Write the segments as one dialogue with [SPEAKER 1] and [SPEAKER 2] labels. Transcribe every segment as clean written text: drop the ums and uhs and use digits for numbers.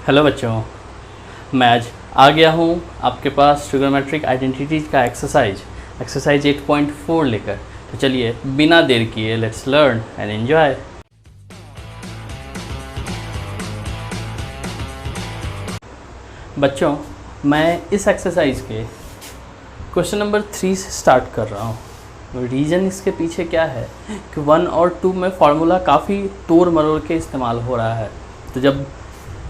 [SPEAKER 1] Hello बच्चों, मैं आज आ गया हूँ आपके पास ट्रिग्नोमेट्रिक आइडेंटिटीज का एक्सरसाइज 8.4 लेकर। तो चलिए बिना देर किए लेट्स लर्न एंड एंजॉय। बच्चों, मैं इस एक्सरसाइज के क्वेश्चन नंबर 3 से स्टार्ट कर रहा हूँ। रीज़न इसके पीछे क्या है कि 1 और 2 में फार्मूला काफ़ी तोड़ मरोड़ के इस्तेमाल हो रहा है। तो जब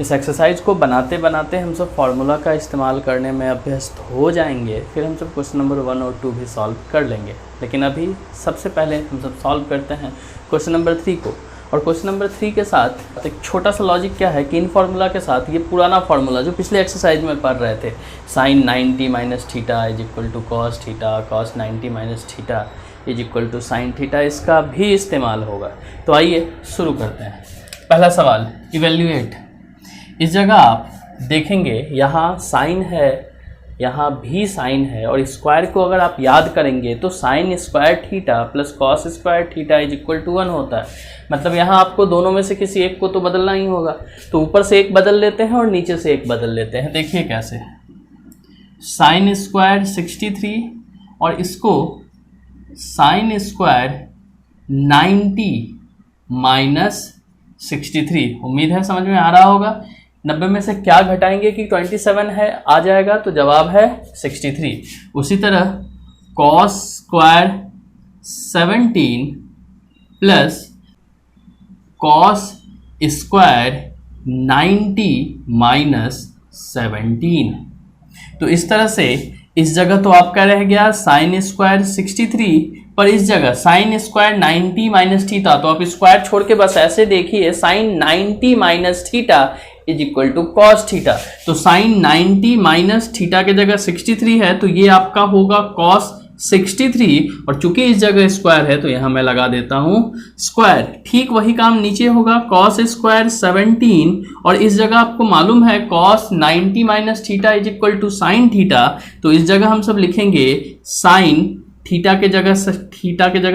[SPEAKER 1] इस एक्सरसाइज को बनाते बनाते हम सब फार्मूला का इस्तेमाल करने में अभ्यस्त हो जाएंगे, फिर हम सब क्वेश्चन नंबर 1 और 2 भी सॉल्व कर लेंगे। लेकिन अभी सबसे पहले हम सब सॉल्व करते हैं क्वेश्चन नंबर 3 को। और क्वेश्चन नंबर 3 के साथ एक छोटा सा लॉजिक क्या है कि इन फार्मूला के साथ ये पुराना फार्मूला जो पिछले एक्सरसाइज में पढ़ रहे थे, sin 90 minus theta is equal to cos theta, cos 90 minus theta is equal to sine theta, इसका भी इस्तेमाल होगा। तो आइए शुरू करते हैं। पहला सवाल, इवेल्यूएट। इस जगह आप देखेंगे यहाँ साइन है, यहाँ भी साइन है, और स्क्वायर को अगर आप याद करेंगे तो sine square theta plus cos square theta is equal to 1 होता है। मतलब यहाँ आपको दोनों में से किसी एक को तो बदलना ही होगा। तो ऊपर से एक बदल लेते हैं और नीचे से एक बदल लेते हैं। देखिए कैसे, साइन स्क्वायर 63 और इसको साइन स्क्वायर 90 माइनस 63। उम्मीद है समझ में आ रहा होगा। 90 में से क्या घटाएंगे कि 27 है आ जाएगा, तो जवाब है 63। उसी तरह cos square 17 plus cos square 90 minus 17। तो इस तरह से इस जगह तो आपका रह गया साइन स्क्वायर 63, पर इस जगह साइन स्क्वायर 90 माइनस थीटा, तो आप स्क्वायर छोड़ के बस ऐसे देखिए, sine 90 minus theta is equal to cos theta. तो साइन 90 माइनस थीटा के जगह 63 है, तो ये आपका होगा कॉस 63, और चूंकि इस जगह स्क्वायर है तो यहां मैं लगा देता हूं स्क्वायर। ठीक वही काम नीचे होगा, कॉस स्क्वायर 17, और इस जगह आपको मालूम है cos 90 minus theta is equal to sine theta, तो इस जगह हम सब लिखेंगे साइन थीटा के जगह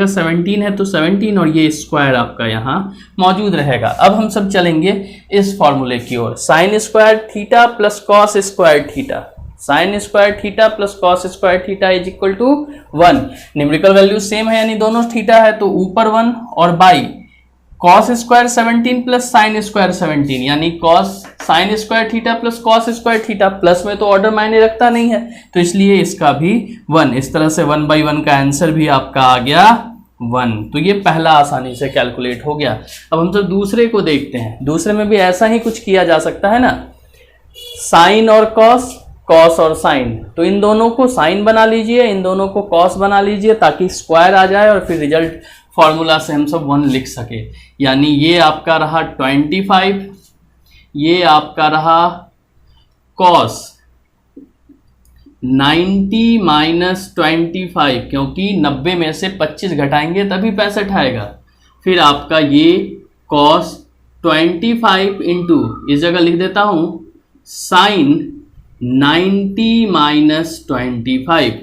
[SPEAKER 1] 17 है तो 17, और ये स्क्वायर आपका यहाँ मौजूद रहेगा। अब हम सब चलेंगे इस फॉर्मूले की ओर, sine square theta plus cos square theta, sine square theta plus cos square theta is equal to 1। Numerical value same है, यानी दोनों थीटा है तो ऊपर 1 और by cos square 17 plus sine square 17, यानी cos sine square theta plus cos square theta. Plus में तो ऑर्डर मायने रखता नहीं है, तो इसलिए इसका भी 1। इस तरह से 1/1 का आंसर भी आपका आ गया 1। तो ये पहला आसानी से कैलकुलेट हो गया। अब हम सब दूसरे को देखते हैं। दूसरे में भी ऐसा ही कुछ किया जा सकता है ना, साइन और कॉस, कॉस और साइन, तो इन दोनों को साइन बना लीजिए, इन दोनों को कॉस बना लीजिए, ताकि स्क्वायर आ जाए और फिर रिजल्ट फॉर्मूला से हम सब 1 लिख सके। यानी ये आपका रहा 25, ये आपका रहा कॉस 90 माइनस 25, क्योंकि 90 में से 25 घटाएंगे तभी 65 आएगा। फिर आपका ये कॉस 25 इंटू, इस जगह लिख देता हूं साइन 90 माइनस 25।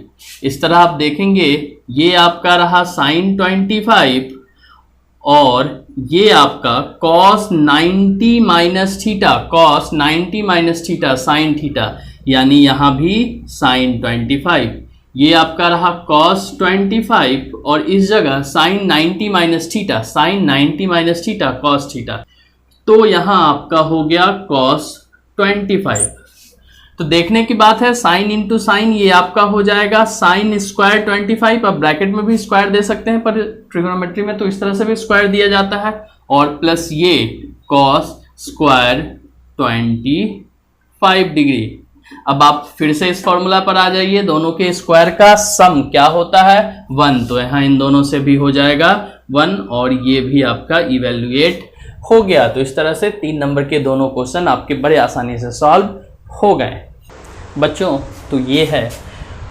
[SPEAKER 1] इस तरह आप देखेंगे ये आपका रहा साइन 25 और ये आपका cos 90 minus theta, cos 90 minus theta sine theta, यानी यहां भी साइन 25। ये आपका रहा कॉस 25 और इस जगह sine 90 minus theta, sine 90 minus theta cos theta, तो यहां आपका हो गया कॉस 25। तो देखने की बात है, साइन इंटू साइन ये आपका हो जाएगा साइन स्क्वायर 25। अब ब्रैकेट में भी स्क्वायर दे सकते हैं, पर ट्रिग्नोमेट्री में तो इस तरह से भी स्क्वायर दिया जाता है, और प्लस ये कॉस स्क्वायर 25 डिग्री। अब आप फिर से इस फॉर्मूला पर आ जाइए, दोनों के स्क्वायर का सम क्या होता है 1, तो यहाँ इन दोनों से भी हो जाएगा 1, और ये भी आपका इवेल्युएट हो गया। तो इस तरह से 3 नंबर के दोनों क्वेश्चन आपके बड़े आसानी से सॉल्व हो गए। बच्चों, तो ये है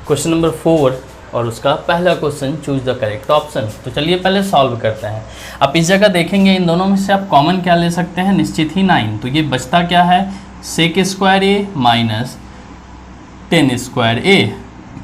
[SPEAKER 1] क्वेश्चन नंबर 4 और उसका पहला question, choose the correct option. तो चलिए पहले सॉल्व करते हैं। आप इस जगह देखेंगे इन दोनों में से आप कॉमन क्या ले सकते हैं, निश्चित ही 9। तो ये बचता क्या है, सेक स्क्वायर ए माइनस 10 स्क्वायर ए।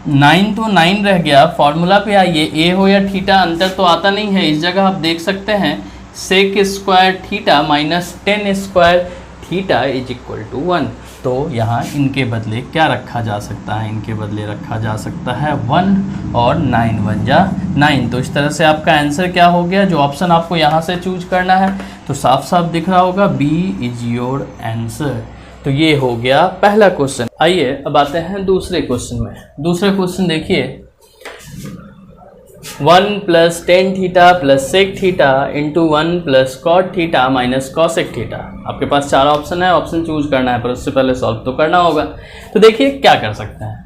[SPEAKER 1] 9 तो 9 रह गया। फॉर्मूला पे आइए, ए हो या थीटा अंतर तो आता नहीं है। इस जगह आप देख सकते हैं sec square theta minus 10 square theta is equal to 1। तो यहाँ इनके बदले क्या रखा जा सकता है, इनके बदले रखा जा सकता है 1 और 9 1 जा 9। तो इस तरह से आपका आंसर क्या हो गया, जो ऑप्शन आपको यहाँ से चूज करना है तो साफ साफ दिख रहा होगा बी इज योर आंसर। तो ये हो गया पहला क्वेश्चन। आइए अब आते हैं दूसरे क्वेश्चन में। दूसरे क्वेश्चन देखिए, 1 plus tan theta plus sec theta into 1 plus cot theta minus cosec theta. आपके पास 4 ऑप्शन है, ऑप्शन चूज करना है, पर उससे पहले सॉल्व तो करना होगा। तो देखिए क्या कर सकते हैं,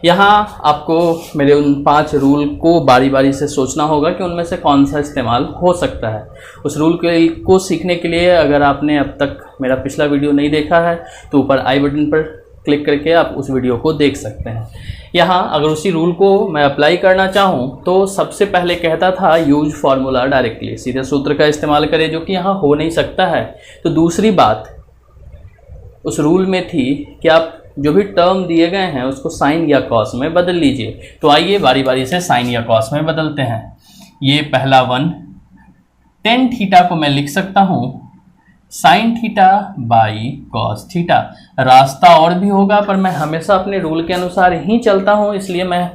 [SPEAKER 1] यहाँ आपको मेरे उन 5 रूल को बारी बारी से सोचना होगा कि उनमें से कौन सा इस्तेमाल हो सकता है। उस रूल को सीखने के लिए अगर आपने अब तक मेरा पिछला वीडियो नहीं देखा है तो ऊपर आई बटन पर क्लिक करके आप उस वीडियो को देख सकते हैं। यहाँ अगर उसी रूल को मैं अप्लाई करना चाहूँ तो सबसे पहले कहता था यूज फार्मूला डायरेक्टली, सीधे सूत्र का इस्तेमाल करें, जो कि यहाँ हो नहीं सकता है। तो दूसरी बात उस रूल में थी कि आप जो भी टर्म दिए गए हैं उसको साइन या कॉस में बदल लीजिए। तो आइए बारी बारी से साइन या कॉस में बदलते हैं। ये पहला 1 टेन थीटा को मैं लिख सकता हूँ sine theta by cos theta. रास्ता और भी होगा पर मैं हमेशा अपने रूल के अनुसार ही चलता हूँ, इसलिए मैं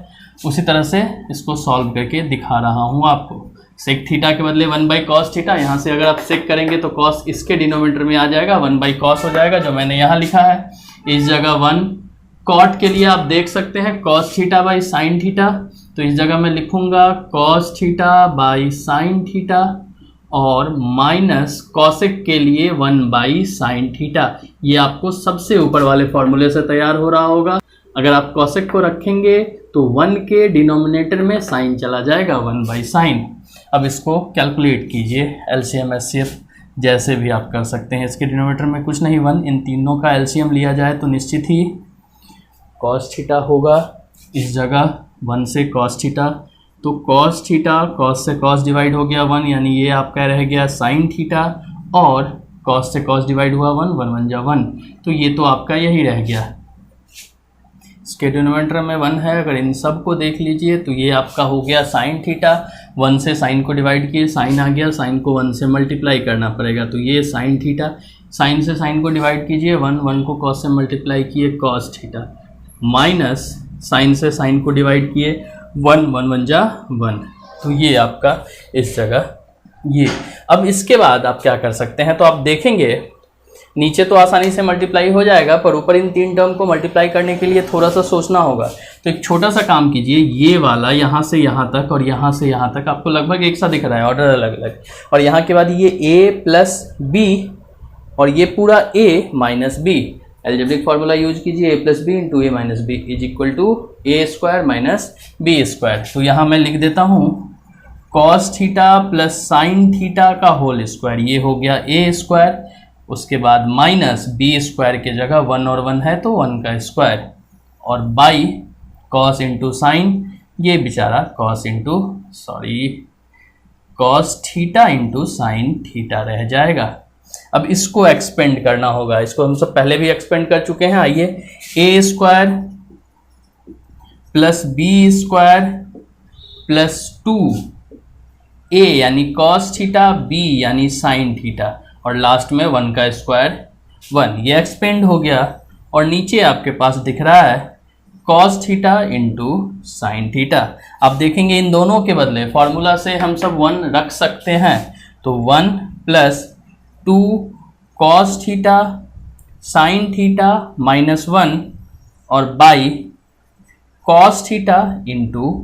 [SPEAKER 1] उसी तरह से इसको सॉल्व करके दिखा रहा हूँ आपको। सेक थीटा के बदले 1 बाई कॉस थीटा, यहाँ से अगर आप सेक करेंगे तो कॉस इसके डिनोमिनेटर में आ जाएगा, 1 बाई कॉस हो जाएगा जो मैंने यहाँ लिखा है। इस जगह 1 कॉट के लिए आप देख सकते हैं cos theta by sine theta, तो इस जगह मैं लिखूंगा cos theta by sine theta, और माइनस कॉसेक के लिए 1 बाई साइन थीटा। ये आपको सबसे ऊपर वाले फॉर्मूले से तैयार हो रहा होगा। अगर आप कॉसेक को रखेंगे तो 1 के डिनोमिनेटर में साइन चला जाएगा, 1 बाई साइन। अब इसको कैलकुलेट कीजिए, एलसीएम एचसीएफ जैसे भी आप कर सकते हैं। इसके डिनोमिनेटर में कुछ नहीं 1, इन तीनों का एलसीएम लिया जाए तो निश्चित ही कॉस थीटा होगा। इस जगह 1 से कॉस थीटा, तो कॉस थीटा कॉस से कॉस डिवाइड हो गया 1, यानी ये आपका रह गया साइन थीटा, और कॉस से कॉस डिवाइड हुआ 1, 1 1 जा 1, तो ये तो आपका यही रह गया। इसके डिनोमिनेटर में 1 है, अगर इन सब को देख लीजिए तो ये आपका हो गया साइन थीटा। 1 से साइन को डिवाइड किए, साइन आ गया, साइन को 1 से मल्टीप्लाई करना पड़ेगा, तो ये साइन थीटा। साइन से साइन को डिवाइड कीजिए, 1 को कॉस से मल्टीप्लाई किए, कॉस थीटा, माइनस साइन से साइन को डिवाइड किए, 1 1 1 जा 1, तो ये आपका इस जगह ये। अब इसके बाद आप क्या कर सकते हैं, तो आप देखेंगे नीचे तो आसानी से मल्टीप्लाई हो जाएगा, पर ऊपर इन 3 टर्म को मल्टीप्लाई करने के लिए थोड़ा सा सोचना होगा। तो एक छोटा सा काम कीजिए, ये वाला यहाँ से यहाँ तक और यहाँ से यहाँ तक आपको लगभग एक सा दिख रहा है, ऑर्डर अलग अलग, और यहाँ के बाद ये a प्लस बी और ये पूरा a minus B. Algebraic formula use कीजिए, a plus B into A minus B is equal to A square minus B square. तो यहाँ मैं लिख देता हूँ cos theta plus sine theta का होल स्क्वायर, ये हो गया ए स्क्वायर। उसके बाद माइनस बी स्क्वायर के जगह 1 और 1 है तो 1 का स्क्वायर, और बाई कॉस इंटू साइन, ये बेचारा cos theta into sine theta रह जाएगा। अब इसको एक्सपेंड करना होगा, इसको हम सब पहले भी एक्सपेंड कर चुके हैं। आइए, A square plus B square plus 2a यानी कॉस थीटा, बी यानी साइन थीटा, और लास्ट में 1 का स्क्वायर 1, ये एक्सपेंड हो गया। और नीचे आपके पास दिख रहा है cos theta into sine theta. आप देखेंगे इन दोनों के बदले फार्मूला से हम सब 1 रख सकते हैं, तो 1 plus 2 cos theta sine theta minus 1 और by cos theta into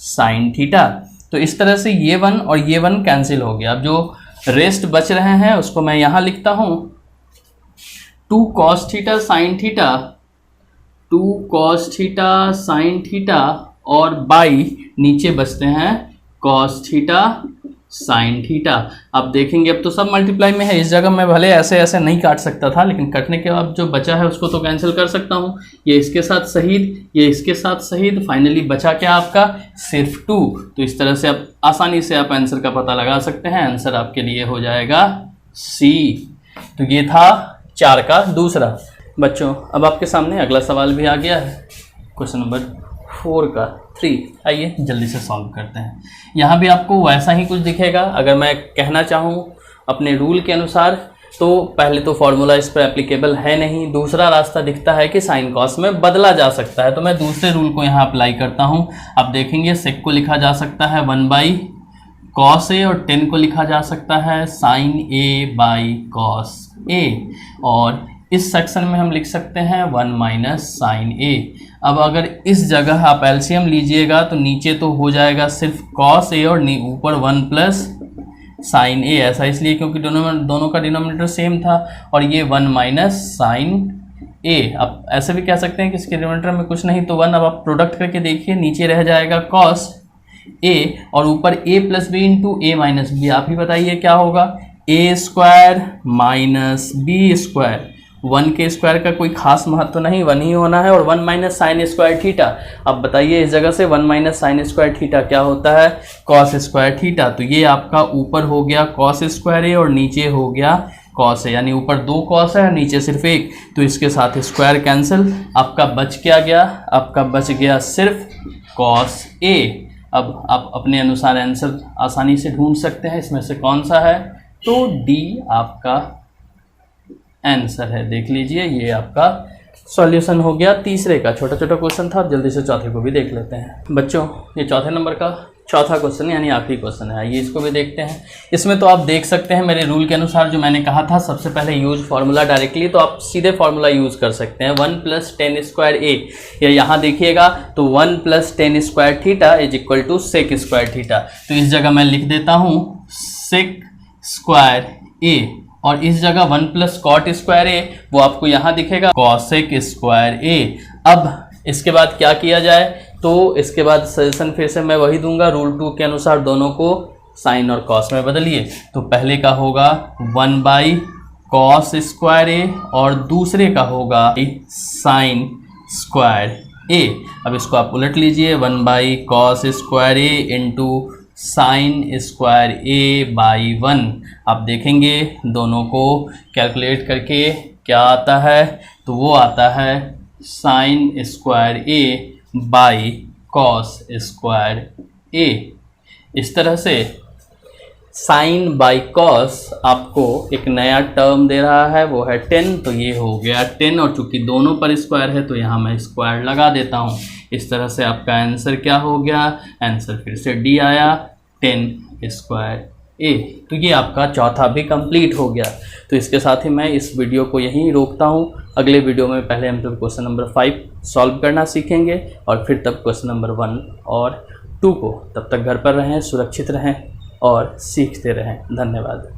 [SPEAKER 1] sine theta. तो इस तरह से ये 1 और ये 1 कैंसिल हो गया। अब जो रेस्ट बच रहे हैं उसको मैं यहाँ लिखता हूँ 2 cos theta sine theta, 2 cos theta sine theta, और बाई नीचे बचते हैं कॉस थीटा साइन थीटा। आप देखेंगे अब तो सब मल्टीप्लाई में है, इस जगह मैं भले ऐसे ऐसे नहीं काट सकता था, लेकिन कटने के बाद जो बचा है उसको तो कैंसिल कर सकता हूँ। ये इसके साथ शहीद, ये इसके साथ शहीद, फाइनली बचा क्या आपका सिर्फ 2। तो इस तरह से आप आसानी से आप आंसर का पता लगा सकते हैं। आंसर आपके लिए हो जाएगा सी। तो ये था 4 का दूसरा। बच्चों अब आपके सामने अगला सवाल भी आ गया है, क्वेश्चन नंबर 4 का 3। आइए जल्दी से सॉल्व करते हैं। यहाँ भी आपको वैसा ही कुछ दिखेगा। अगर मैं कहना चाहूँ अपने रूल के अनुसार तो पहले तो फॉर्मूला इस पर एप्लीकेबल है नहीं, दूसरा रास्ता दिखता है कि साइन कॉस में बदला जा सकता है, तो मैं दूसरे रूल को यहाँ अप्लाई करता हूँ। अब देखेंगे सेक को लिखा जा सकता है 1/cos A और टेन को लिखा जा सकता है sin A/cos A, और इस सेक्शन में हम लिख सकते हैं 1 - sin A। अब अगर इस जगह आप एलसीएम लीजिएगा तो नीचे तो हो जाएगा सिर्फ cos A और ऊपर 1 + sin A। ऐसा इसलिए क्योंकि दोनों का डिनोमिनेटर सेम था, और ये 1 - sin A। अब ऐसे भी कह सकते हैं कि इसके डिनोमिनेटर में कुछ नहीं तो 1। अब आप प्रोडक्ट करके देखिए, नीचे रह जाएगा cos A और ऊपर A + b × A - b। आप ही बताइए क्या होगा, A² - B²। 1 के स्क्वायर का कोई खास महत्व नहीं, 1 ही होना है, और 1 - sin² थीटा। अब बताइए इस जगह से 1 - sin² थीटा क्या होता है, cos² थीटा। तो ये आपका ऊपर हो गया cos² A और नीचे हो गया cos A, यानी ऊपर 2 cos है और नीचे सिर्फ 1, तो इसके साथ स्क्वायर कैंसिल। आपका बच क्या गया, आपका बच गया सिर्फ cos A। अब आप अपने अनुसार आंसर आसानी से ढूंढ सकते हैं इसमें से कौन सा है, तो डी आपका आंसर है। देख लीजिए ये आपका सॉल्यूशन हो गया तीसरे का। छोटा छोटा क्वेश्चन था, अब जल्दी से चौथे को भी देख लेते हैं बच्चों। ये चौथे नंबर का चौथा क्वेश्चन यानी आखिरी क्वेश्चन है, ये इसको भी देखते हैं। इसमें तो आप देख सकते हैं मेरे रूल के अनुसार जो मैंने कहा था, सबसे पहले यूज फार्मूला डायरेक्टली, तो आप सीधे फार्मूला यूज कर सकते हैं 1 + tan² A। या यहाँ देखिएगा तो 1 + tan² थीटा = sec² थीटा। तो इस जगह मैं लिख देता हूँ sec² A, और इस जगह 1 + cot² A, वो आपको यहाँ दिखेगा cosec² A। अब इसके बाद क्या किया जाए, तो इसके बाद सजेशन फिर से मैं वही दूंगा, रूल 2 के अनुसार दोनों को साइन और कॉस में बदलिए। तो पहले का होगा 1/cos² A और दूसरे का होगा sin² A। अब इसको आप उलट लीजिए, 1/cos² A × sin² A/1। आप देखेंगे दोनों को कैलकुलेट करके क्या आता है, तो वो आता है sin² A/cos² A। इस तरह से sin/cos आपको एक नया टर्म दे रहा है, वो है 10, तो ये हो गया 10, और चूंकि दोनों पर स्क्वायर है तो यहाँ मैं स्क्वायर लगा देता हूँ। इस तरह से आपका आंसर क्या हो गया, आंसर फिर से डी आया 10² A। तो ये आपका चौथा भी कंप्लीट हो गया। तो इसके साथ ही मैं इस वीडियो को यहीं रोकता हूँ। अगले वीडियो में पहले हम लोग क्वेश्चन नंबर 5 सॉल्व करना सीखेंगे, और फिर तब क्वेश्चन नंबर 1 और 2 को। तब तक घर पर रहें, सुरक्षित रहें और सीखते रहें। धन्यवाद।